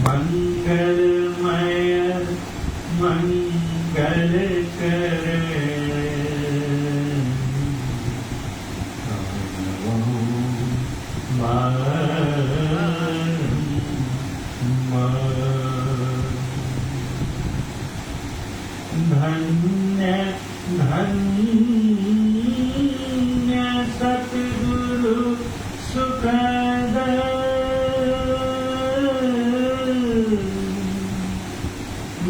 मंगलमय मंगल करे धन्य धन्य सतगुरु सुखद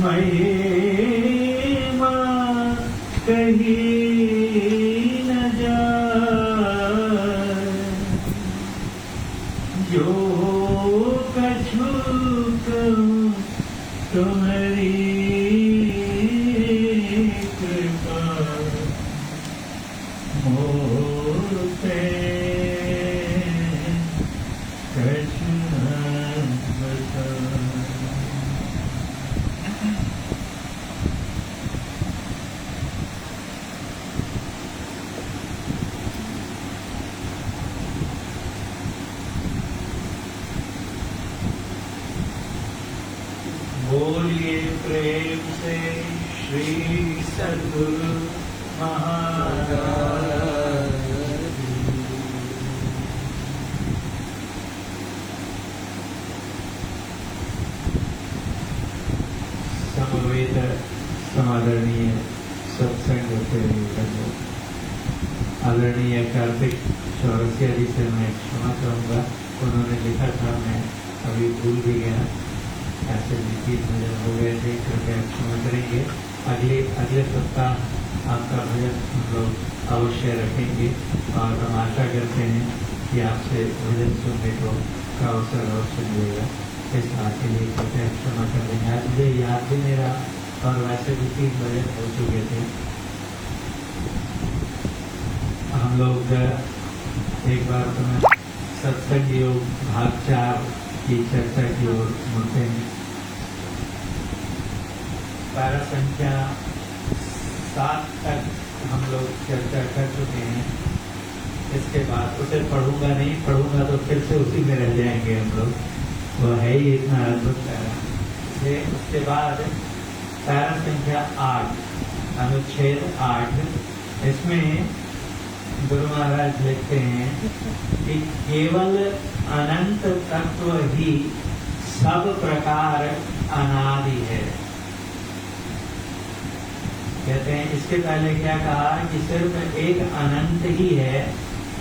महिमा कही न जाए जो कछु कहूं तुम्हारी कृपा होते कछु न बता। बोलिए प्रेम से श्री सद्गुरु महाराज। समवेत समादरणीय सत्संग आदरणीय कार्तिक चौरसिया जी से मैं क्षमा चाहूँगा। उन्होंने लिखा था, मैं अभी भूल भी गया, ऐसे विपरीत भजन हो गए थे, कृपया क्षमा करेंगे। अगले सप्ताह आपका भजन हम लोग अवश्य रखेंगे और हम आशा करते हैं कि आपसे भजन सुनने को का अवसर अवश्य मिलेगा। इस बात के लिए कृपया क्षमा कर देंगे। आज मुझे याद भी नहीं रहा और वैसे भी 3 भजन हो चुके थे। हम लोग एक बार तो मैं सत्संग योग भाग 4 की चर्चा की ओर मुड़ते हैं। पारा संख्या 7 तक हम लोग चर्चा कर चुके हैं। इसके बाद उसे पढ़ूंगा नहीं, पढ़ूंगा तो फिर से उसी में रह जाएंगे हम लोग। वो है ही इतना अद्भुत पैरा। उसके बाद पैरा संख्या 8 अनुच्छेद 8, इसमें गुरु महाराज लिखते हैं कि केवल अनंत तत्व ही सब प्रकार अनादि है। कहते हैं, इसके पहले क्या कहा कि सिर्फ एक अनंत ही है,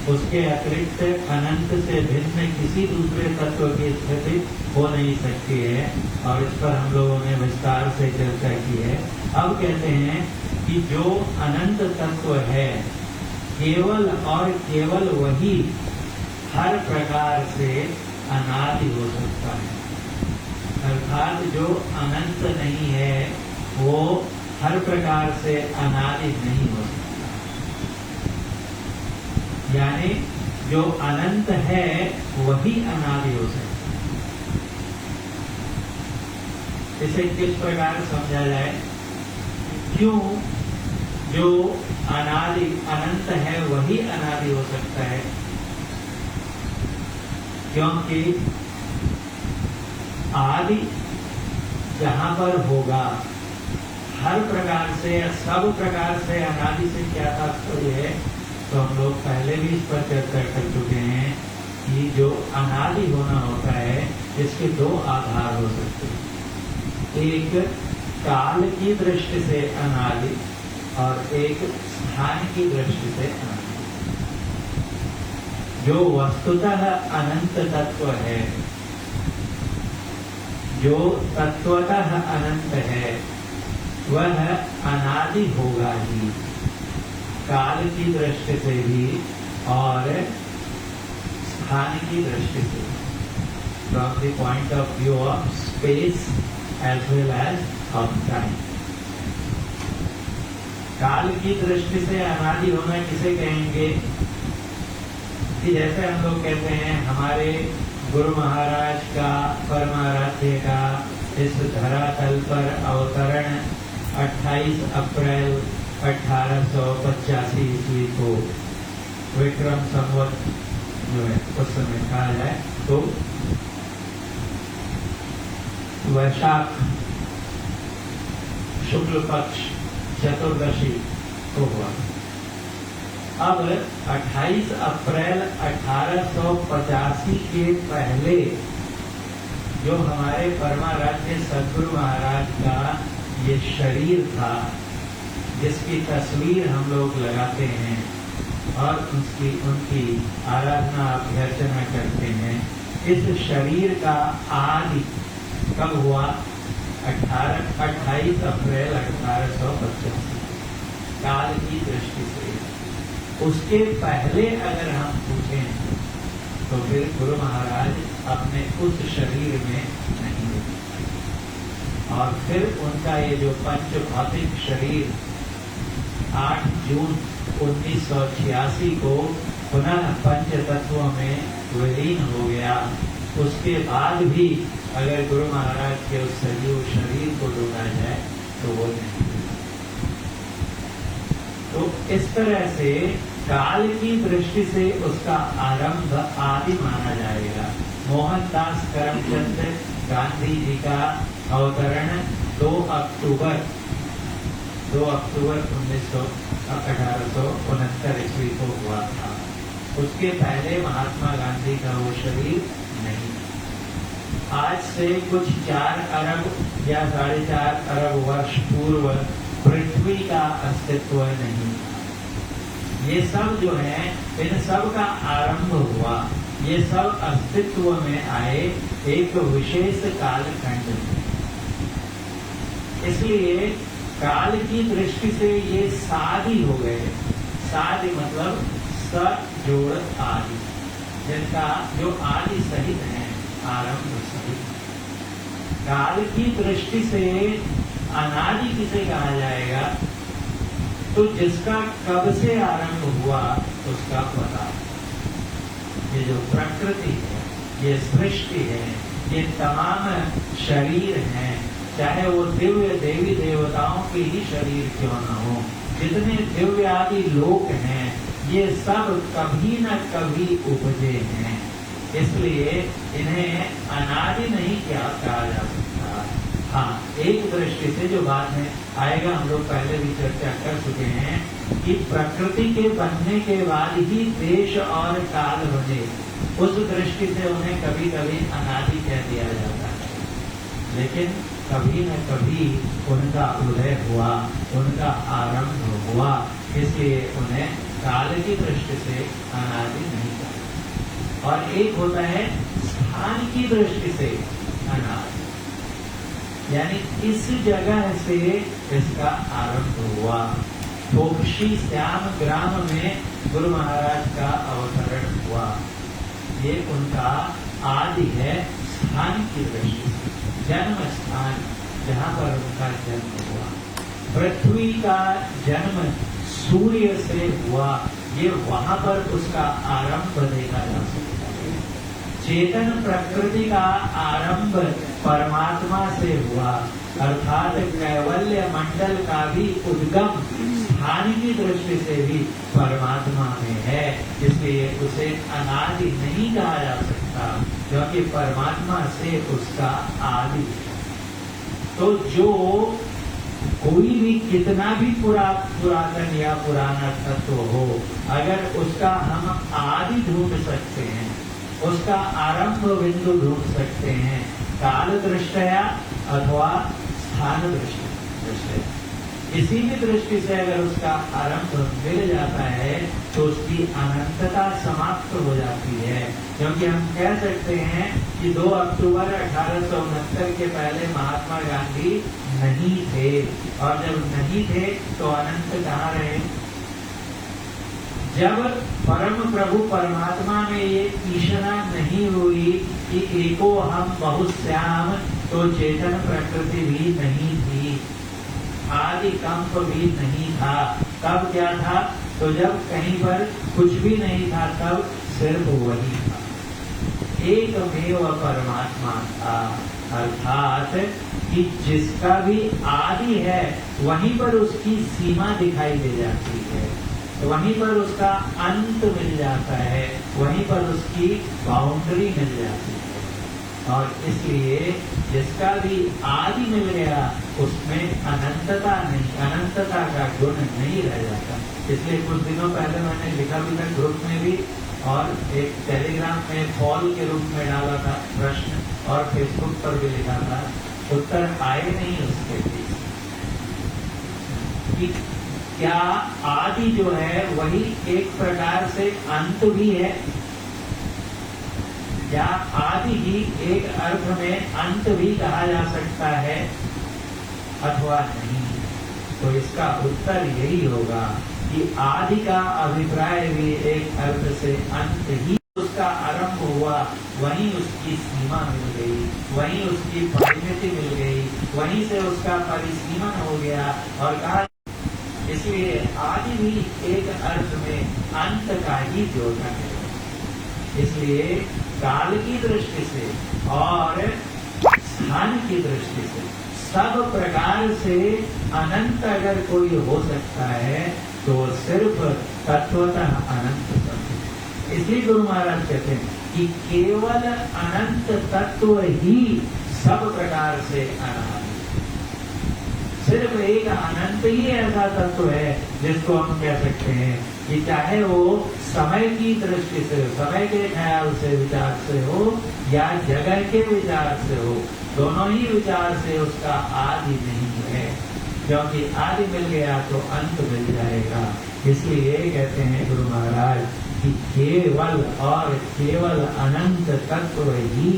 उसके अतिरिक्त अनंत से भिन्न किसी दूसरे तत्व की स्थिति हो नहीं सकती है। और इस पर हम लोगों ने विस्तार से चर्चा की है। अब कहते हैं कि जो अनंत तत्व है केवल और केवल वही हर प्रकार से अनादि हो सकता है। अर्थात जो अनंत नहीं है वो हर प्रकार से अनादि नहीं हो सकता। यानी जो अनंत है वही अनादि हो सकता है। इसे किस प्रकार समझा जाए? क्यों जो अनादि अनंत है वही अनादि हो सकता है? क्योंकि आदि जहां पर होगा हर प्रकार से या सब प्रकार से अनादि से क्या तात्पर्य है, तो हम लोग पहले भी इस पर चर्चा कर चुके हैं कि जो अनादि होना होता है इसके 2 आधार हो सकते हैं। एक काल की दृष्टि से अनादि और एक स्थान की दृष्टि से अनंत। जो वस्तुतः अनंत तत्व है, जो तत्वतः अनंत है, वह अनादि होगा ही, काल की दृष्टि से भी और स्थान की दृष्टि से। From the point of view of space as well as of time. काल की दृष्टि से अनादि होना किसे कहेंगे? कि जैसे हम लोग कहते हैं हमारे गुरु महाराज का, परमाराध्य का इस धरातल पर अवतरण 28 अप्रैल 1885 ईस्वी को विक्रम संवत जो है उस समय कहा जाए तो वैशाख शुक्ल पक्ष चतुर्दशी को हुआ। अब 28 अप्रैल 1885 के पहले जो हमारे परमाराध्य सद्गुरु महाराज का ये शरीर था, जिसकी तस्वीर हम लोग लगाते हैं और उनकी आराधना अभ्यर्चना करते हैं, इस शरीर का आदि कब हुआ? 28 अप्रैल 1885 काल की दृष्टि से। उसके पहले अगर हम पूछें तो फिर गुरु महाराज अपने उस शरीर में नहीं थे। और फिर उनका ये जो पंच भौतिक शरीर 8 जून 1986 को पुनः पंच तत्वों में विलीन हो गया। उसके बाद भी अगर गुरु महाराज के उस सजीव शरीर को ढूंढा जाए तो वो नहीं। तो इस तरह से काल की दृष्टि से उसका आरंभ आदि माना जाएगा। मोहनदास करमचंद गांधी जी का अवतरण 2 अक्टूबर 1869 ईस्वी को हुआ था। उसके पहले महात्मा गांधी का वो शरीर नहीं। आज से कुछ 4 अरब या 4.5 अरब वर्ष पूर्व पृथ्वी का अस्तित्व नहीं था। ये सब जो है, इन सब का आरंभ हुआ, ये सब अस्तित्व में आए एक विशेष कालखंड में। इसलिए काल की दृष्टि से ये सादी हो गए। सादी मतलब स जोड़ आदि, जिनका जो आदि सहित है, आरंभ सहित। काल की दृष्टि से अनादि किसे कहा जाएगा? तो जिसका कब से आरंभ हुआ उसका पता। ये जो प्रकृति है, ये सृष्टि है, ये तमाम शरीर हैं, चाहे वो दिव्य देवी देवताओं के ही शरीर क्यों न हो, जितने दिव्य आदि लोक हैं, ये सब कभी न कभी उपजे हैं। इसलिए इन्हें अनादि नहीं क्या कहा जा सकता। हाँ, एक दृष्टि से जो बात है आएगा, हम लोग पहले भी चर्चा कर चुके हैं कि प्रकृति के बनने के बाद ही देश और काल बने। उस दृष्टि से उन्हें कभी कभी अनादि कह दिया जाता है, लेकिन कभी न कभी उनका उदय हुआ, उनका आरंभ हुआ, इसलिए उन्हें काल की दृष्टि से अनादि नहीं कहा। और एक होता है स्थान की दृष्टि से अनादि, यानी इस जगह से इसका आरंभ हुआ। टोकशी श्याम ग्राम में गुरु महाराज का अवतरण हुआ, ये उनका आदि है स्थान की दृष्टि से। जन्म स्थान जहाँ पर उनका जन्म हुआ। पृथ्वी का जन्म सूर्य से हुआ, ये वहां पर उसका आरंभ देखा जा सकता है। चेतन प्रकृति का आरंभ परमात्मा से हुआ, अर्थात कैवल्य मंडल का भी उद्गम स्थान की दृष्टि से भी परमात्मा में है। इसलिए उसे अनादि नहीं कहा जा सकता, क्योंकि परमात्मा से उसका आदि है। तो जो कोई भी कितना भी पुरातन या पुराना तत्व हो, अगर उसका हम आदि ढूंढ सकते हैं, उसका आरंभ बिंदु ढूंढ सकते हैं, काल दृष्टया अथवा स्थान दृष्टया, किसी भी दृष्टि से अगर उसका आरंभ मिल जाता है तो उसकी अनंतता समाप्त हो जाती है। क्योंकि हम कह सकते हैं कि 2 अक्टूबर 1869 के पहले महात्मा गांधी नहीं थे, और जब नहीं थे तो अनंत कहाँ रहे? जब परम प्रभु परमात्मा में ये ईशना नहीं हुई कि एको हम बहुश्याम, तो चेतन प्रकृति भी नहीं थी, आदि कंप भी नहीं था। तब क्या था? तो जब कहीं पर कुछ भी नहीं था, तब सिर्फ वही था, एकमेव परमात्मा था। अर्थात कि जिसका भी आदि है वहीं पर उसकी सीमा दिखाई दे जाती है, वहीं पर उसका अंत मिल जाता है, वहीं पर उसकी बाउंड्री मिल जाती है। और इसलिए जिसका भी आदि मिल गया उसमें अनंतता नहीं, अनंतता का गुण नहीं रह जाता। इसलिए कुछ दिनों पहले मैंने लिखा भी था ग्रुप में भी, और एक टेलीग्राम में कॉल के रूप में डाला था प्रश्न, और फेसबुक पर भी लिखा था, उत्तर आए नहीं उसके भी कि क्या आदि जो है वही एक प्रकार से अंत भी है? क्या आदि ही एक अर्थ में अंत भी कहा जा सकता है अथवा नहीं? तो इसका उत्तर यही होगा कि आदि का अभिप्राय भी एक अर्थ से अंत ही उसका आरंभ हुआ, वहीं उसकी सीमा मिल गई, वहीं उसकी परिमिति मिल गई, वहीं से उसका परिसीमन हो गया। और कहा इसलिए आदि भी एक अर्थ में अंत का ही द्योतक है। इसलिए काल की दृष्टि से और स्थान की दृष्टि से सब प्रकार से अनंत अगर कोई हो सकता है तो सिर्फ तत्वतः अनंत तत्व। इसलिए गुरु महाराज कहते हैं कि केवल अनंत तत्व ही सब प्रकार से अनादि। सिर्फ एक अनंत ही ऐसा तत्व है जिसको हम कह सकते हैं कि चाहे वो समय की दृष्टि से, समय के ख्याल से, विचार से हो, या जगह के विचार से हो, दोनों ही विचार से उसका आदि नहीं है। क्योंकि आदि मिल गया तो अंत मिल जाएगा। इसलिए कहते हैं गुरु महाराज कि केवल और केवल अनंत तत्व ही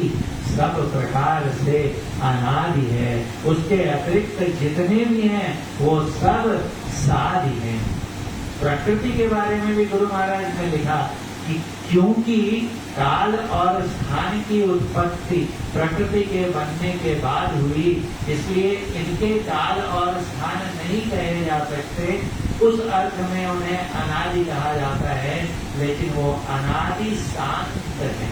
सब प्रकार से अनादि है। उसके अतिरिक्त जितने भी हैं वो सब सादि हैं। प्रकृति के बारे में भी गुरु महाराज ने लिखा कि क्योंकि काल और स्थान की उत्पत्ति प्रकृति के बनने के बाद हुई, इसलिए इनके काल और स्थान नहीं कहे जा सकते। उस अर्थ में उन्हें अनादि कहा जाता है, लेकिन वो अनादि शांत है।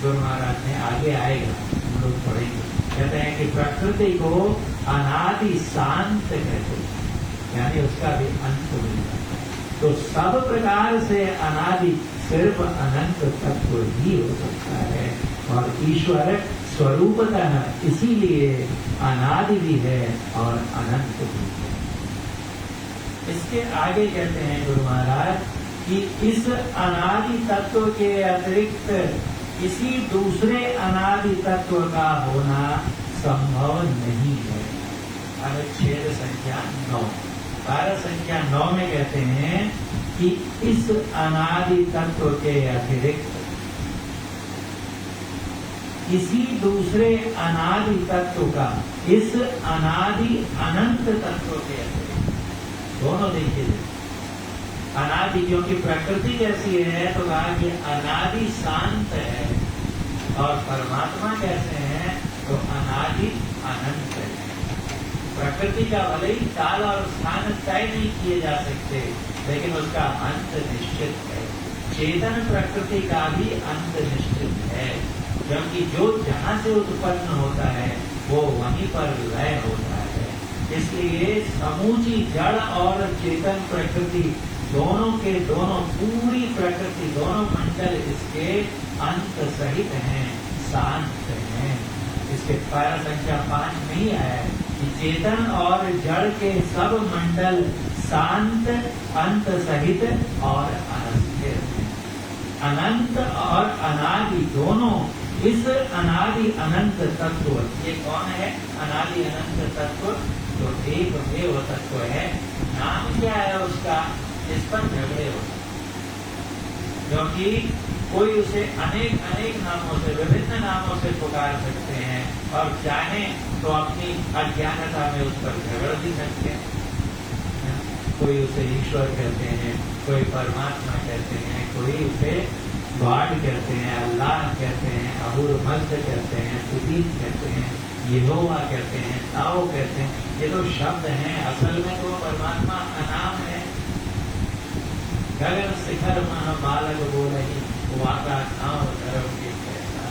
गुरु महाराज ने आगे आएगा, हम लोग पढ़ेंगे, कहते हैं कि प्रकृति को अनादि शांत कहते हैं, यानी उसका भी अंत मिल जाता है। तो सब प्रकार से अनादि सिर्फ अनंत तत्व ही हो सकता है। और ईश्वर स्वरूपतः इसीलिए अनादि भी है और अनंत भी है। इसके आगे कहते हैं गुरु महाराज कि इस अनादि तत्व के अतिरिक्त किसी दूसरे अनादि तत्व का होना संभव नहीं है। अनुच्छेद संख्या 9, पारा संख्या 9 में कहते हैं कि इस अनादि तत्व के अतिरिक्त किसी दूसरे अनादि तत्व का, इस अनादि अनंत तत्व के अतिरिक्त, दोनों देखिए, अनादि क्योंकि प्रकृति जैसी है तो कहा कि अनादि शांत है, और परमात्मा कैसे हैं तो अनादि अनंत है। प्रकृति का भले ही काल और स्थान तय नहीं किए जा सकते, लेकिन उसका अंत निश्चित है। चेतन प्रकृति का भी अंत निश्चित है, क्योंकि जो जहाँ से उत्पन्न होता है वो वहीं पर लय होता है। इसलिए समूची जड़ और चेतन प्रकृति दोनों के दोनों, पूरी प्रकृति, दोनों मंडल इसके अंत सहित हैं, शांत हैं। इसके पारा संख्या 5 नहीं आया है कि चेतन और जड़ के सब मंडल शांत, अंत सहित और अनंत हैं। अनंत और अनादि दोनों इस अनादि अनंत तत्व, ये कौन है अनादि अनंत तत्व? तो एक देव तत्व है। नाम क्या है उसका? इस पर झगड़े होते, क्योंकि कोई उसे अनेक अनेक नामों से, विभिन्न नामों से पुकार सकते हैं, और चाहे तो अपनी अज्ञानता में उस पर झगड़ भी सकते हैं। कोई उसे ईश्वर कहते हैं, कोई परमात्मा कहते हैं, कोई उसे गॉड कहते हैं, अल्लाह कहते हैं, अबूर मल्द कहते हैं, सुदीप कहते हैं, यहोवा कहते हैं, ताओ कहते हैं। ये तो शब्द हैं, असल में तो परमात्मा अनाम है। गगन शिखर महा बालक बोलही वाका नाम धर्म के कैसा,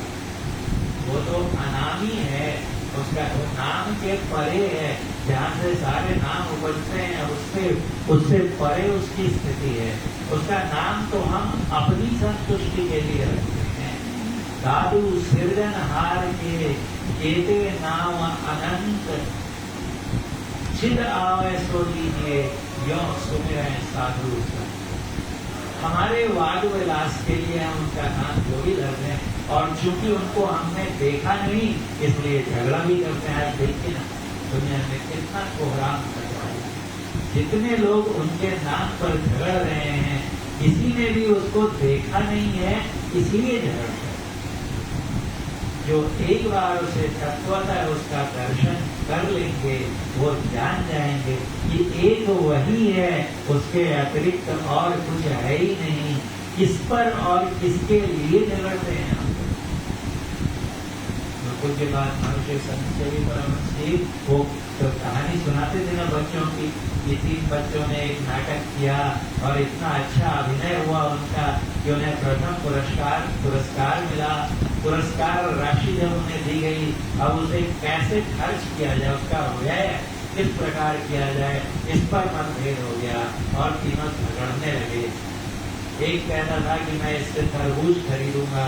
वो तो अनामी है, उसका वो नाम के परे है, जहाँ से सारे नाम उपजते हैं उससे परे उसकी स्थिति है। उसका नाम तो हम अपनी संतुष्टि के लिए रखते हैं, दादु सृजनहार के केते नाम अनंत चिद आवे सो लीजिए यो सुमिर साधु। हमारे वाद विलास के लिए हम उनका नाम जो भी धरते हैं, और चूंकि उनको हमने देखा नहीं इसलिए झगड़ा भी करते हैं। देखिए ना दुनिया में कितना कोहराम कर रहा है, जितने लोग उनके नाम पर झगड़ रहे हैं किसी ने भी उसको देखा नहीं है इसलिए झगड़ रहे हैं। जो एक बार उसे तत्वतः उसका दर्शन कर लेंगे वो जान जाएंगे कि एक वही है, उसके अतिरिक्त और कुछ है ही नहीं। किस पर और किसके लिए झगड़ते हैं हम? कुछ बात मनुष्य संत भी परमहंस जी वो तो कहानी सुनाते थे ना बच्चों की, ये 3 बच्चों ने एक नाटक किया और इतना अच्छा अभिनय हुआ उनका कि उन्हें प्रथम पुरस्कार मिला। पुरस्कार राशि जब उन्हें दी गई, अब उसे कैसे खर्च किया जाए, उसका व्यय किस प्रकार किया जाए, इस पर मतभेद हो गया और तीनों झगड़ने लगे। एक कहता था कि मैं इससे तरबूज खरीदूंगा,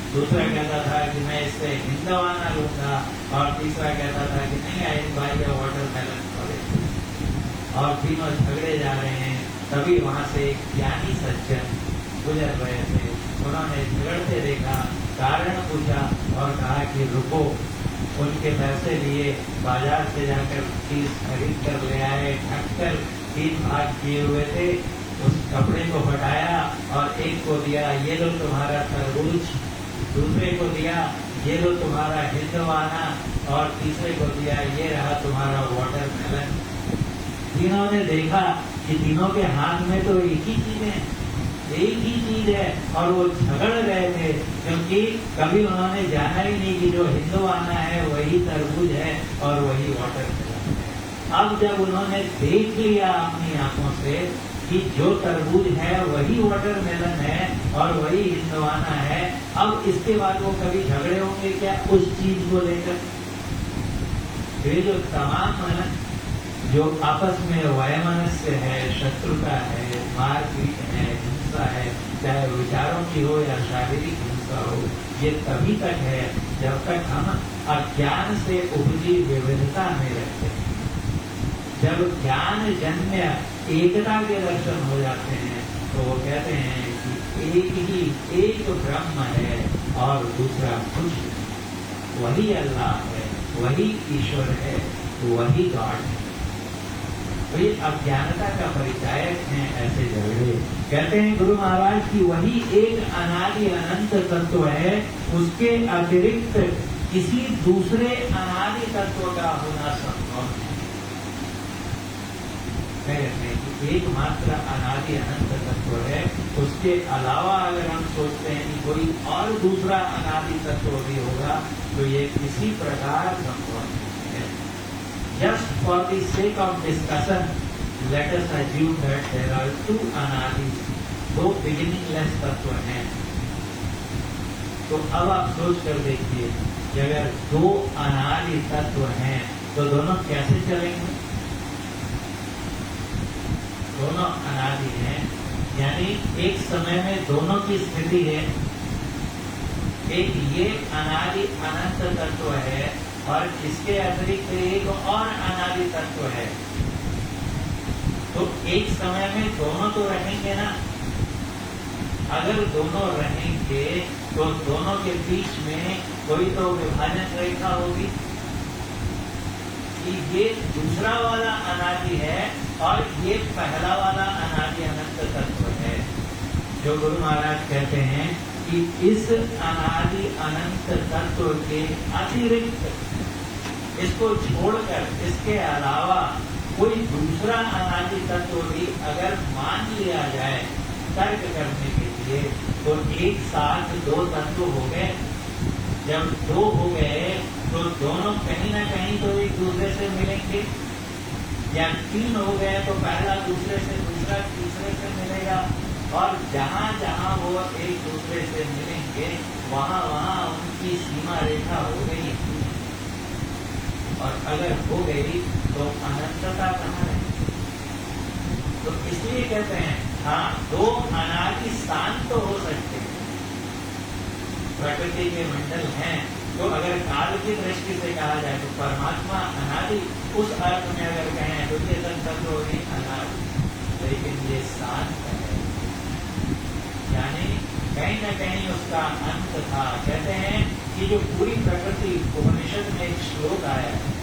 दूसरा कहता था कि मैं इससे हिंदवाना लूंगा, और तीसरा कहता था कि नहीं आई बाई का वाटरमेलन फॉरेस्ट। और तीनों झगड़े जा रहे हैं। तभी वहां से एक ज्ञानी सज्जन गुजर रहे थे, उन्होंने झगड़ते देखा, कारण पूछा और कहा कि रुको। उनके पैसे लिए बाजार से जाकर चीज खरीद कर ले आए, ढककर 3 भाग किए हुए थे। उस कपड़े को हटाया और एक को दिया ये लो तुम्हारा तरबूज, दूसरे को दिया ये लो तुम्हारा हिंदवाना, और तीसरे को दिया ये रहा तुम्हारा वाटरमेलन। तीनों ने देखा कि तीनों के हाथ में तो एक ही चीज है, एक ही चीज है, और वो झगड़ रहे थे क्योंकि कभी उन्होंने जाना ही नहीं कि जो हिंदवाना है वही तरबूज है और वही वाटरमेलन है। अब जब उन्होंने देख लिया अपनी आंखों से कि जो तरबूज है वही वाटरमेलन है और वही हिंदवाना है, अब इसके बाद वो कभी झगड़े होंगे क्या उस चीज को लेकर? ये जो तमाम जो आपस में वैमनस्य है, शत्रुता है, मारपीट है, हिंसा है, चाहे विचारों की हो या शारीरिक हिंसा हो, ये तभी तक है जब तक हम अज्ञान से उपजी विविधता में रहते हैं। जब ज्ञान जन्य एकता के दर्शन हो जाते हैं तो वो कहते हैं कि एक ब्रह्म है और दूसरा कुछ नहीं, वही अल्लाह है, वही ईश्वर है, वही गॉड है। तो ये अज्ञानता का परिचायक हैं ऐसे झगड़े। कहते हैं गुरु महाराज की वही एक अनादि अनंत तत्व है, उसके अतिरिक्त किसी दूसरे अनादि तत्व का होना संभव है। एकमात्र अनादि अनंत तत्व है, उसके अलावा अगर हम सोचते हैं कि कोई और दूसरा अनादि तत्व भी होगा तो ये किसी प्रकार संभव नहीं है। Just for the sake of discussion let us assume that there are 2 अनादि, 2 बिगिनिंगलेस तत्व हैं। तो अब आप सोच कर देखिए कि अगर 2 अनादि तत्व हैं तो दोनों कैसे चलेंगे? दोनों अनादि हैं, यानी एक समय में दोनों की स्थिति है। एक ये अनादि अनंत तत्व है और इसके अतिरिक्त एक और अनादि तत्व है। तो एक समय में दोनों तो रहेंगे ना। अगर दोनों रहेंगे तो दोनों के बीच में कोई तो विभाजन रेखा होगी कि ये दूसरा वाला अनादि है और ये पहला वाला अनादि अनंत तत्व है। जो गुरु महाराज कहते हैं कि इस अनादि अनंत तत्व के अतिरिक्त, इसको छोड़कर इसके अलावा कोई दूसरा अनादि तत्व भी अगर मान लिया जाए तर्क करने के लिए, तो एक साथ 2 तत्व हो गए। जब 2 हो गए तो दोनों कहीं ना कहीं तो एक दूसरे से मिलेंगे, या 3 हो गए तो पहला दूसरे से, दूसरा तीसरे से मिलेगा, और जहां जहां वो एक दूसरे से मिलेंगे वहां वहां उनकी सीमा रेखा हो गई। और अगर हो गई तो अनंतता कहाँ है? तो इसलिए कहते हैं हाँ, 2 अनादि स्थान तो हो सकते हैं, प्रकृति के मंडल हैं, तो अगर काल की दृष्टि से कहा जाए तो परमात्मा अनादि, उस अर्थ में अगर कहें तो ये तत्व ही अनादि, लेकिन ये शांत है, यानी कहीं न कहीं उसका अंत था। कहते हैं कि जो पूरी प्रकृति, उपनिषद में एक श्लोक आया है,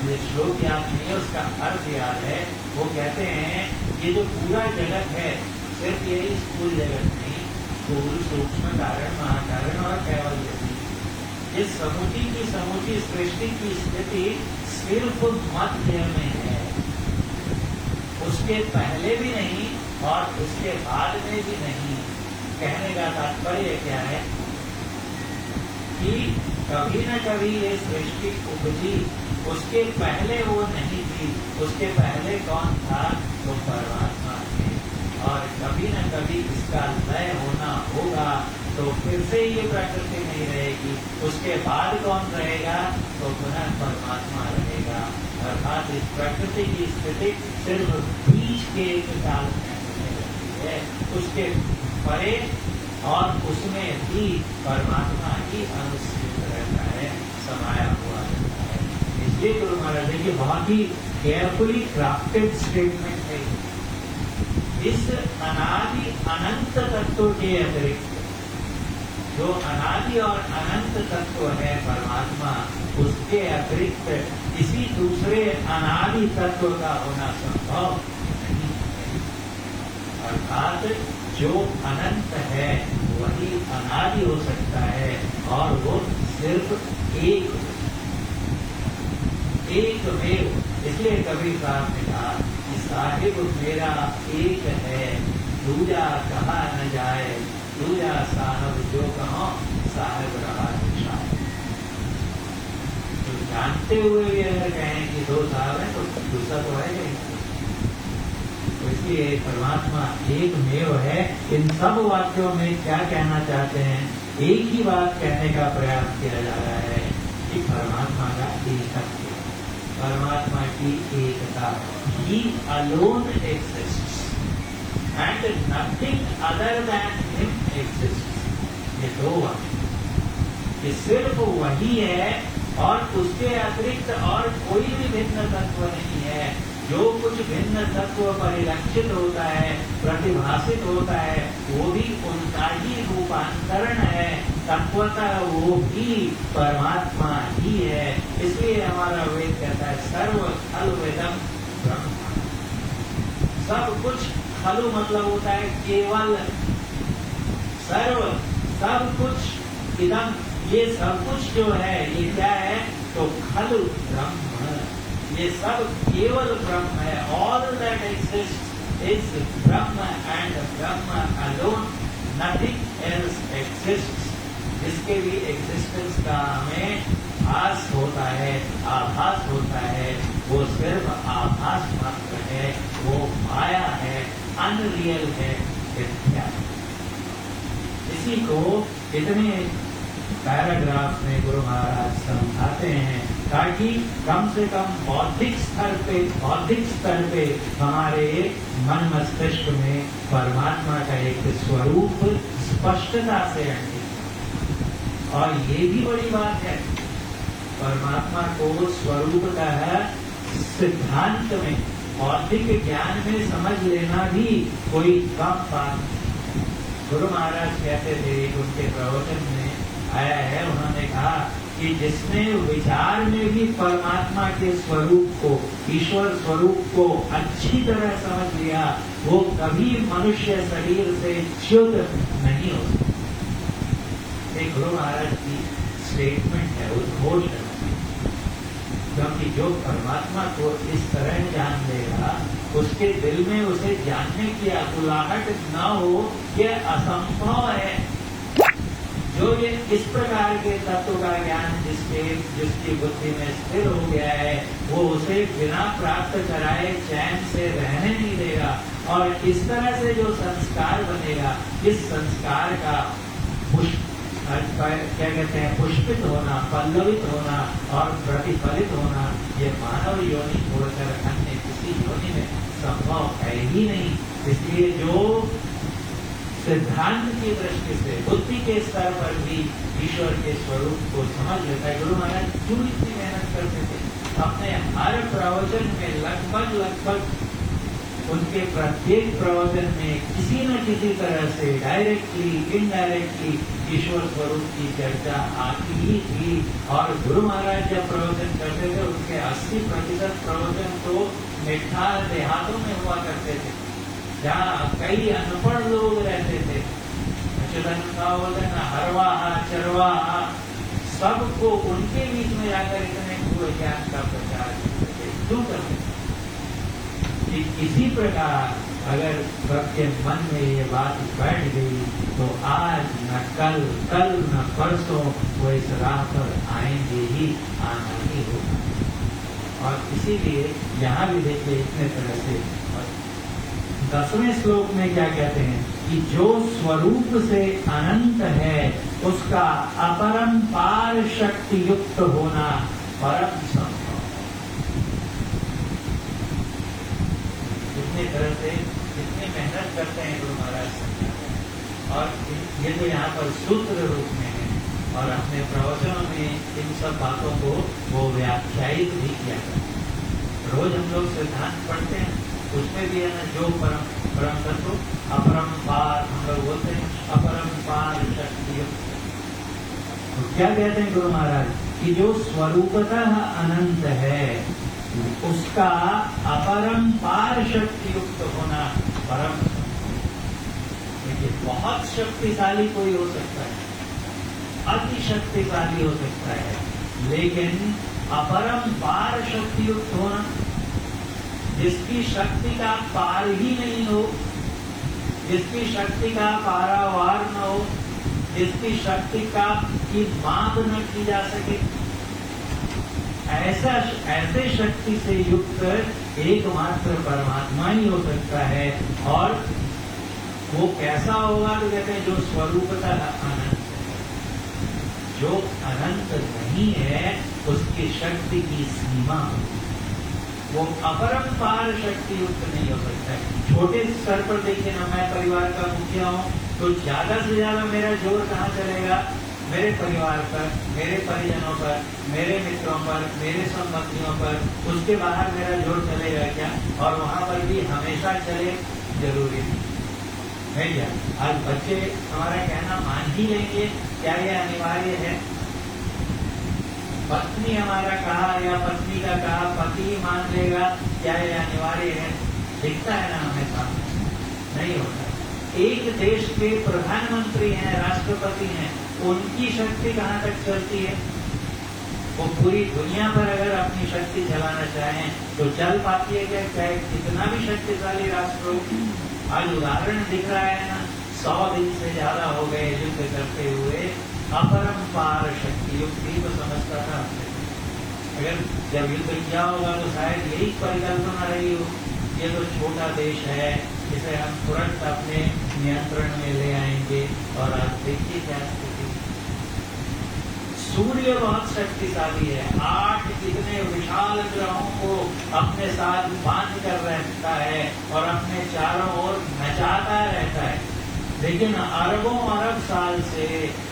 ये श्लोक याद नहीं है, उसका अर्थ याद है। वो कहते हैं ये जो पूरा जगत है, सिर्फ यही स्थूल जगत नहीं, स्थूल, सूक्ष्म, कारण, महाकारण और कैवल्य, ये समूची की समूची सृष्टि की स्थिति सिर्फ मध्य में है, उसके पहले भी नहीं और उसके बाद में भी नहीं। कहने का तात्पर्य क्या है कि कभी न कभी ये सृष्टि उपजी, उसके पहले वो नहीं थी, उसके पहले कौन था? तो परमात्मा थे, और कभी न कभी इसका लय होना होगा, तो फिर से ये प्रकृति नहीं रहेगी, उसके बाद कौन रहेगा? तो पुनः परमात्मा रहेगा। अर्थात इस प्रकृति की स्थिति सिर्फ बीच के एक काल में होने लगती है, उसके परे और उसमें भी परमात्मा ही अनुस्थित रहता है, समाया हुआ रहता है। इसलिए गुरु महाराज देखिए बहुत ही केयरफुली क्राफ्टेड स्टेटमेंट है। इस अनादि अनंत तत्व के अतिरिक्त जो अनादि और अनंत तत्व है परमात्मा, उसके अतिरिक्त किसी दूसरे अनादि तत्व का होना संभव नहीं है। अर्थात जो अनंत है वही अनादि हो सकता है, और वो सिर्फ एक में। इसलिए कबीर साहब ने कहा कि साहिब मेरा एक है, दूजा कहा न जाए, दूजा साहब जो कहो साहिब रहा निशान। तो जानते हुए भी अगर कहें कि दो साहब है तो दूसरा तो है नहीं। तो इसलिए परमात्मा एक मेव है। इन सब वाक्यों में क्या कहना चाहते हैं? एक ही बात कहने का प्रयास किया जा रहा है कि परमात्मा का एकत्व, परमात्मा की एकता, he alone exists and nothing other than him exists. ये दो वाक्य, ये सिर्फ वही है और उसके अतिरिक्त और कोई भी भिन्न तत्व नहीं है। जो कुछ भिन्न तत्व परिलक्षित होता है, प्रतिभाषित होता है, वो भी उनका ही रूपांतरण है, तत्वतः वो भी परमात्मा ही है। इसलिए हमारा वेद कहता है सर्व खलु वेदम ब्रह्म। सब कुछ, खलु मतलब होता है केवल, सर्व सब कुछ, इदम ये सब कुछ जो है ये क्या है? तो खलु ब्रह्म, ये सब केवल ब्रह्म है। All that exist is Brahma and Brahma alone, nothing else exists. जिसके भी एग्जिस्टेंस का हमें आस होता है, आभास होता है, वो सिर्फ आभास मात्र है, वो माया है, अनरियल है, मिथ्या। इसी को इतने पैराग्राफ में गुरु महाराज समझाते हैं ताकि कम से कम बौद्धिक स्तर पे हमारे मन मस्तिष्क में परमात्मा का एक स्वरूप स्पष्टता से अंकित। और ये भी बड़ी बात है, परमात्मा को स्वरूप का सिद्धांत में, बौद्धिक ज्ञान में समझ लेना भी कोई कम बात नहीं। गुरु महाराज कहते थे, उनके प्रवचन में आया है, उन्होंने कहा कि जिसने विचार में भी परमात्मा के स्वरूप को, ईश्वर स्वरूप को अच्छी तरह समझ लिया, वो कभी मनुष्य शरीर से च्युत नहीं हो सकता। एक गुरु महाराज की स्टेटमेंट है, उद्घोष है, क्योंकि जो परमात्मा को इस तरह जान लेगा, उसके दिल में उसे जानने की आकुलाहट न हो, यह असंभव है। जो ये इस प्रकार के तत्व का ज्ञान जिसकी बुद्धि में स्थिर हो गया है, वो उसे बिना प्राप्त कराए चैन से रहने नहीं देगा। और इस तरह से जो संस्कार बनेगा, इस संस्कार का क्या कहते हैं, पुष्पित होना, पल्लवित होना और प्रतिफलित होना, ये मानव योनि छोड़कर अन्य किसी योनि में संभव है ही नहीं। इसलिए जो सिद्धांत की दृष्टि से बुद्धि के स्तर पर भी ईश्वर के स्वरूप को समझ लेता है। गुरु महाराज क्यों इतनी मेहनत करते थे? अपने हर प्रवचन में लगभग उनके प्रत्येक प्रवचन में किसी न किसी तरह से डायरेक्टली इनडायरेक्टली ईश्वर स्वरूप की चर्चा आती ही थी। और गुरु महाराज जब प्रवचन करते थे उनके 80% प्रवचन तो निठार देहातों में हुआ करते थे, जहाँ कई अनपढ़ लोग रहते थे। हरवाहा चरवाहा सबको उनके बीच में जाकर इतने पूरे ज्ञान का प्रचार करते थे। क्यों करते थे? इसी प्रकार अगर सबके मन में ये बात बैठ गई तो आज न कल न परसों वो इस राह पर आएंगे ही, आना ही होगा। और इसीलिए यहाँ भी देखिए इतने तरह से 10वें श्लोक में क्या कहते हैं कि जो स्वरूप से अनंत है उसका अपरंपार शक्ति युक्त होना परम संभव। इतने तरह से इतनी मेहनत करते हैं गुरु महाराज समझाते हैं। और ये तो यहाँ पर सूत्र रूप में है और अपने प्रवचनों में इन सब बातों को वो व्याख्यायित भी किया करते हैं। रोज हम लोग सिद्धांत पढ़ते हैं, उसमें भी है ना, जो परम तत्व अपरंपार, हम लोग बोलते हैं अपरंपार शक्ति युक्त। तो क्या कहते हैं गुरु महाराज कि जो स्वरूपतः अनंत है उसका अपरंपार शक्ति युक्त होना परम। देखिए बहुत शक्तिशाली कोई हो सकता है, अति शक्तिशाली हो सकता है, लेकिन अपरंपार शक्ति युक्त होना, जिसकी शक्ति का पार ही नहीं हो, जिसकी शक्ति का पारावार न हो, जिसकी शक्ति का की माप न की जा सके, ऐसे शक्ति से युक्त एकमात्र परमात्मा ही हो सकता है। और वो कैसा होगा तो कहते हैं जो स्वरूपतः अनंत है। जो अनंत नहीं है उसकी शक्ति की सीमा होगी, वो अपरंपार शक्ति युक्त नहीं हो सकता है। छोटे स्तर पर देखिए ना, मैं परिवार का मुखिया हूँ तो ज्यादा से ज्यादा मेरा जोर कहाँ चलेगा? मेरे परिवार पर, मेरे परिजनों पर, मेरे मित्रों पर, मेरे संबंधियों पर। उसके बाहर मेरा जोर चलेगा क्या? और वहां पर भी हमेशा चले जरूरी नहीं क्या? आज बच्चे हमारा कहना मान ही लेंगे क्या? ये अनिवार्य है? पत्नी हमारा कहा या पत्नी का कहा पति मान लेगा क्या? ये अनिवार्य है? दिखता है ना हमें सामने? नहीं होता। एक देश के प्रधानमंत्री हैं, राष्ट्रपति हैं, उनकी शक्ति कहाँ तक चलती है? वो पूरी दुनिया पर अगर अपनी शक्ति चलाना चाहें तो चल पाती है क्या? चाहे कितना भी शक्तिशाली राष्ट्र हो। आज उदाहरण दिख रहा है ना, 100 दिन से ज्यादा हो गए युद्ध करते हुए, अपरंपार शक्ति युक्त ही तो समझता था। अगर जब युद्ध किया होगा तो शायद यही परिकल्पना रही हो, ये तो छोटा देश है, इसे हम तुरंत अपने नियंत्रण में ले आएंगे। और आज देखिए क्या स्थिति। सूर्य बहुत शक्तिशाली है, 8 कितने विशाल ग्रहों को अपने साथ बांध कर रहता है और अपने चारों ओर नचाता रहता है। लेकिन अरबों अरब साल से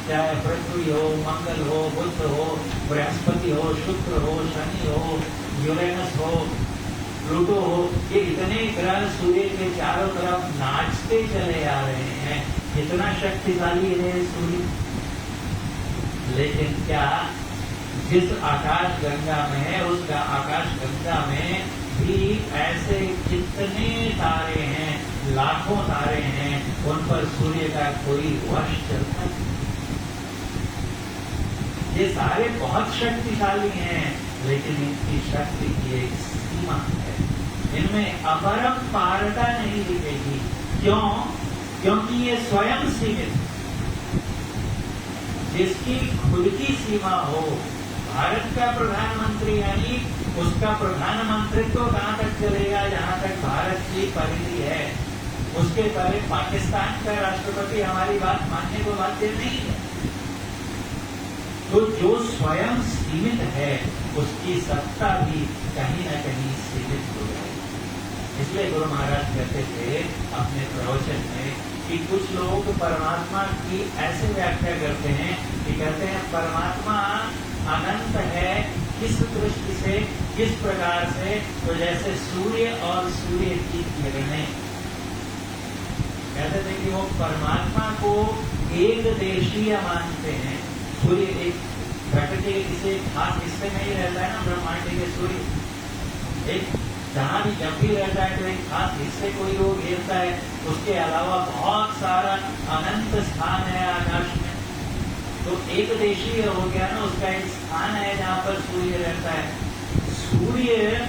चाहे पृथ्वी हो, मंगल हो, बुध हो, बृहस्पति हो, शुक्र हो, शनि हो, यूरेनस हो, प्लूटो हो, ये इतने ग्रह सूर्य के चारों तरफ नाचते चले आ रहे हैं। कितना शक्तिशाली है सूर्य। लेकिन क्या जिस आकाश गंगा में है, उस आकाश गंगा में भी ऐसे कितने तारे हैं, लाखों तारे हैं, उन पर सूर्य का कोई वश चलता है? ये सारे बहुत शक्तिशाली हैं, लेकिन इनकी शक्ति की एक सीमा है। इनमें अपरंपारता नहीं दिखेगी। क्यों? क्योंकि ये स्वयं सीमित। जिसकी खुद की सीमा हो, भारत का प्रधानमंत्री यानी उसका प्रधानमंत्रित्व तो कहाँ तक चलेगा? जहाँ तक भारत की परिधि है। उसके पहले पाकिस्तान का राष्ट्रपति हमारी बात मानने को बाध्य नहीं है। तो जो स्वयं सीमित है उसकी सत्ता भी कहीं न कहीं सीमित हो जाएगी। इसलिए गुरु महाराज कहते थे अपने प्रवचन में कि कुछ लोग परमात्मा की ऐसे व्याख्या करते हैं कि कहते हैं परमात्मा अनंत है किस दृष्टि से, किस प्रकार से, तो जैसे सूर्य और सूर्य की किरणें। कहते थे कि वो परमात्मा को एक देशीय मानते हैं। सूर्य एक घट के किसी खास हिस्से में ही रहता है ना, ब्रह्मांड के सूर्य एक जहां भी जब भी रहता है तो एक खास हिस्से को ही वो घेरता है, उसके अलावा बहुत सारा अनंत स्थान है आकाश में। तो एक देशीय हो गया ना, उसका एक स्थान है जहां पर सूर्य रहता है। सूर्य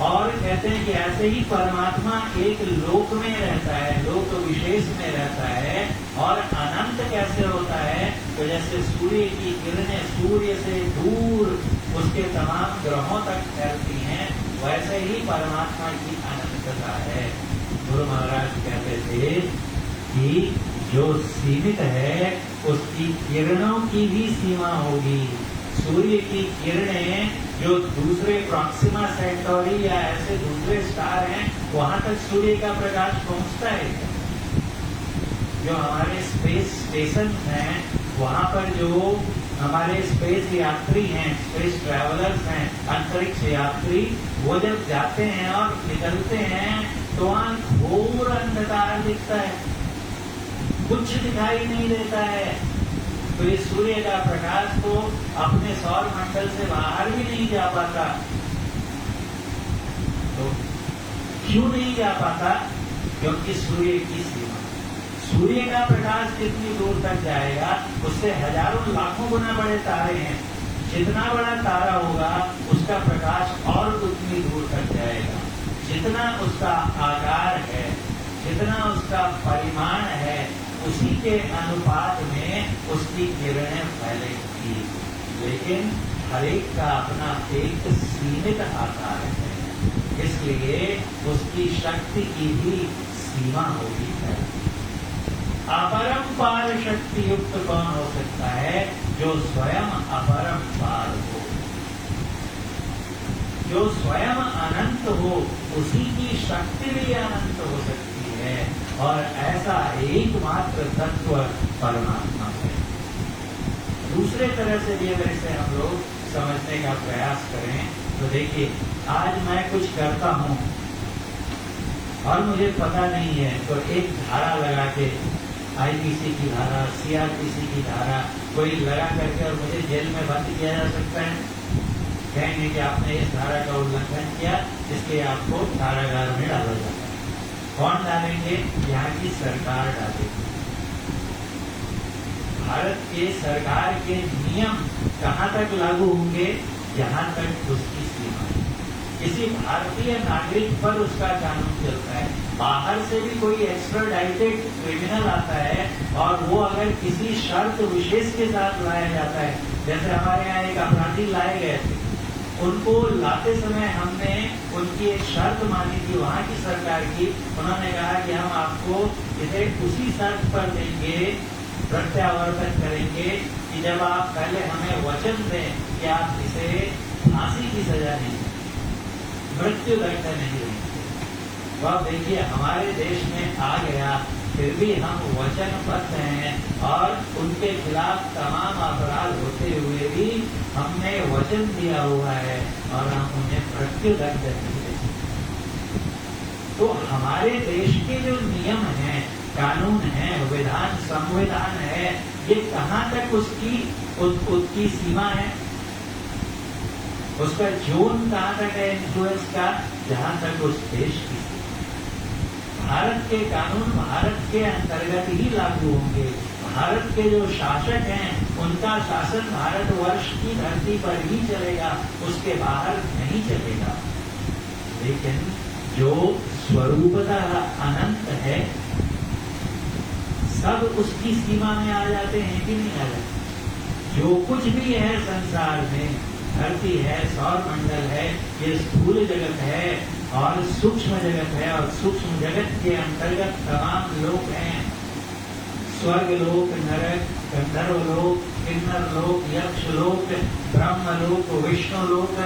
और कहते हैं कि ऐसे ही परमात्मा एक लोक में रहता है, लोक विशेष में रहता है। और अनंत कैसे होता है, तो जैसे सूर्य की किरणें सूर्य से दूर उसके तमाम ग्रहों तक फैलती हैं, वैसे ही परमात्मा की अनंतता है। गुरु महाराज कहते थे कि जो सीमित है उसकी किरणों की भी सीमा होगी। सूर्य की किरणें जो दूसरे प्रॉक्सिमा सेंटोरी या ऐसे दूसरे स्टार हैं, वहां तक सूर्य का प्रकाश पहुंचता है। जो हमारे स्पेस स्टेशन हैं, वहां पर जो हमारे स्पेस यात्री हैं, स्पेस ट्रैवलर्स हैं, अंतरिक्ष यात्री, वो जब जाते हैं और निकलते हैं तो वहां घोर अंधकार दिखता है, कुछ दिखाई नहीं देता है। तो ये सूर्य का प्रकाश तो अपने सौर मंडल से बाहर भी नहीं जा पाता। तो क्यों नहीं जा पाता? क्योंकि सूर्य की सीमा, सूर्य का प्रकाश कितनी दूर तक जाएगा, उससे हजारों लाखों गुना बड़े तारे हैं। जितना बड़ा तारा होगा उसका प्रकाश और उतनी दूर तक जाएगा। जितना उसका आकार है, जितना उसका परिमाण है, उसी के अनुपात में उसकी किरणें फैलेंगी। लेकिन हर एक का अपना एक सीमित आकार है, इसलिए उसकी शक्ति की भी सीमा होगी। अपरंपार शक्ति युक्त कौन हो सकता है? जो स्वयं अपरंपार हो, जो स्वयं अनंत हो, उसी की शक्ति भी अनंत हो सकती है। और ऐसा एकमात्र तत्व परमात्मा है। दूसरे तरह से भी अगर इसे हम लोग समझने का प्रयास करें तो देखिए, आज मैं कुछ करता हूं और मुझे पता नहीं है, तो एक धारा लगा के, आईपीसी की धारा, सीआरपीसी की धारा कोई लगा करके और मुझे जेल में बंद किया जा सकता है। कहेंगे कि आपने इस धारा का उल्लंघन किया, इसलिए आपको कारागार में डाला जाता है। कौन डालेंगे? यहाँ की सरकार डालेगी। भारत के सरकार के नियम कहाँ तक लागू होंगे? यहाँ तक उसकी सीमा है। किसी भारतीय नागरिक पर उसका कानून चलता है। बाहर से भी कोई एक्स्ट्राडाइटेड क्रिमिनल आता है और वो अगर किसी शर्त विशेष के साथ लाया जाता है, जैसे हमारे यहाँ एक अपराधी लाए गए थे, उनको लाते समय हमने उनकी एक शर्त मानी थी वहां की सरकार की। उन्होंने कहा कि हम आपको इसे उसी शर्त पर देंगे, प्रत्यावर्तन करेंगे कि जब आप पहले हमें वचन दें कि आप इसे फांसी की सजा नहीं, मृत्यु दंड नहीं देंगे। तो आप देखिए, हमारे देश में आ गया, फिर भी हम वचनबद्ध हैं और उनके खिलाफ तमाम अपराध होते हुए भी हमने वचन दिया हुआ है और हम उन्हें मृत्यु दंड नहीं देंगे। तो हमारे देश के जो नियम हैं, कानून है, विधान, संविधान है, ये कहाँ तक उसकी सीमा है, उसका जोन कहाँ तक है इन्फ्लुएंस का? जहाँ तक उस देश की। भारत के कानून भारत के अंतर्गत ही लागू होंगे। भारत के जो शासक हैं, उनका शासन भारतवर्ष की धरती पर ही चलेगा, उसके बाहर नहीं चलेगा। लेकिन जो स्वरूपतः अनंत है, सब उसकी सीमा में आ जाते हैं कि नहीं आ जाते? जो कुछ भी है संसार में, धरती है, सौर मंडल है, ये स्थूल जगत है और सूक्ष्म जगत है, और सूक्ष्म जगत के अंतर्गत तमाम लोक हैं। स्वर्ग लोक, नरक, गंधर्व लोक, किन्नर लोक, यक्ष लोक, ब्रह्म लोक, विष्णु लोक,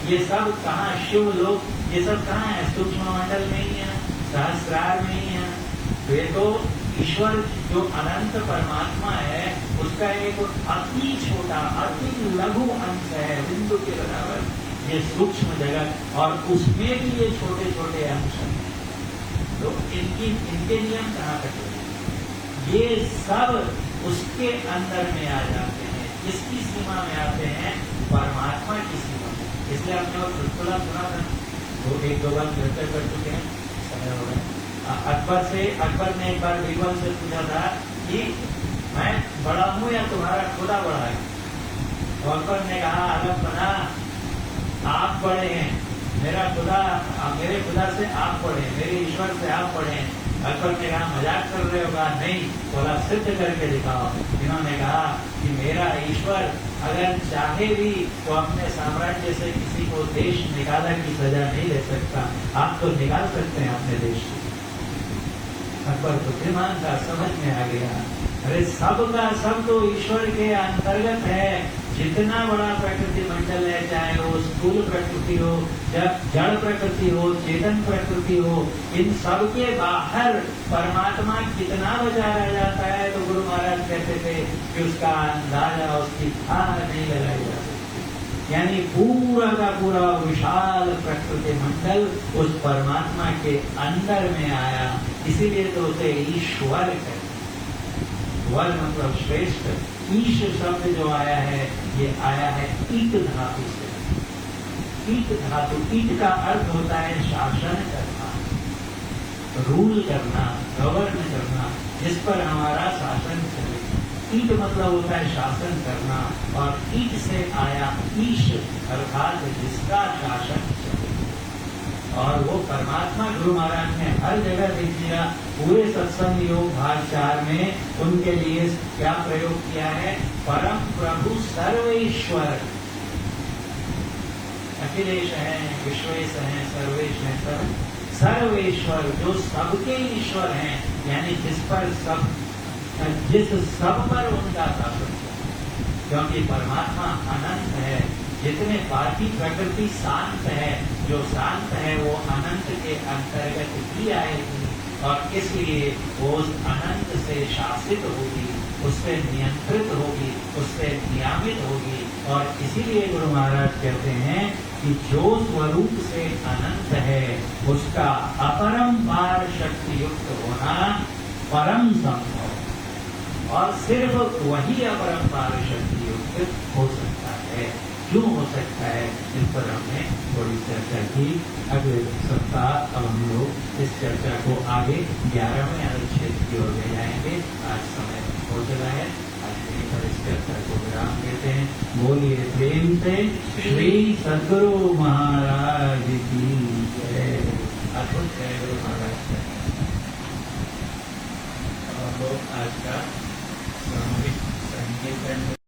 ये सब कहाँ? शिव लोक, ये सब कहाँ है? सूक्ष्म मंडल में ही है, सहस्रार में ही है। तो ये तो ईश्वर जो अनंत परमात्मा है उसका एक अति छोटा अति लघु अंश है, बिंदु के बराबर ये सूक्ष्म जगत, और उसमें भी ये छोटे छोटे अंश हैं। तो इनके नियम कहाँ तक है? ये सब उसके अंदर में आ जाते हैं, किसकी सीमा में आते हैं? परमात्मा की सीमा में। इसलिए आपने और चुटकुला सुना था, वो एक दो बार चर्चा कर चुके हैं, समय हो गया। अकबर ने एक बार बीरबल से पूछा था कि मैं बड़ा हूं या तुम्हारा खुदा बड़ा है? तो अकबर ने कहा अगर बना आप बड़े हैं, मेरे खुदा से आप बड़े हैं, मेरे ईश्वर से आप बड़े हैं। अकबर ने कहा मजाक कर रहे होगा? नहीं, बोला सिद्ध करके दिखाओ। इन्होंने कहा कि मेरा ईश्वर अगर चाहे भी तो अपने साम्राज्य से किसी को देश निकाला की सजा नहीं ले सकता, आप तो निकाल सकते हैं अपने देश से। अकबर बुद्धिमान का समझ में आ गया, अरे सब का सब तो ईश्वर के अंतर्गत है। जितना बड़ा प्रकृति मंडल है, चाहे वो स्थूल प्रकृति हो, जड़ प्रकृति हो, चेतन प्रकृति हो, इन सब के बाहर परमात्मा कितना बचा रह जाता है। तो गुरु महाराज कहते थे कि उसका अंदाजा, उसकी था नहीं लगाई जा सकती। यानी पूरा का पूरा विशाल प्रकृति मंडल उस परमात्मा के अंदर में आया, इसीलिए तो उसे ईश्वर कहते। वर मतलब श्रेष्ठ। ईश शब्द जो आया है ये आया है ईट धातु से। ईट धातु, ईट का अर्थ होता है शासन करना, रूल करना, गवर्न करना, जिस पर हमारा शासन चले। ईट मतलब होता है शासन करना, और ईट से आया ईश अर्थात जिसका शासन चले। और वो परमात्मा गुरु महाराज ने हर जगह देख लिया। पूरे सत्संग योग भाग 4 में उनके लिए क्या प्रयोग किया है? परम प्रभु सर्वेश्वर। अखिलेश है, विश्वेश है, सर्वेश है, सर्वेश्वर जो सबके ईश्वर हैं, यानी जिस सब पर उनका शासन है। क्योंकि परमात्मा अनंत है, जितने बाकी प्रकृति शांत है, जो शांत है वो अनंत के अंतर्गत ही आएगी, और इसलिए वो उस अनंत से शासित होगी, उससे नियंत्रित होगी, उससे नियामित होगी। और इसीलिए गुरु महाराज कहते हैं कि जो स्वरूप से अनंत है उसका अपरंपार शक्ति युक्त होना परम संभव, और सिर्फ वही अपरंपार शक्ति युक्त हो सकता है। क्यों हो सकता है, इस पर हमने थोड़ी चर्चा की। अगले सप्ताह अब हम लोग इस चर्चा को आगे 11वें अनुच्छेद की ओर ले जाएंगे। आज समय हो चला है, आज यहीं पर इस चर्चा को विराम देते हैं। बोलिए प्रेम से श्री सद्गुरु महाराज की जय। अद्भुत जय गुरु महाराज। हम लोग आज का सामूहिक संकीर्तन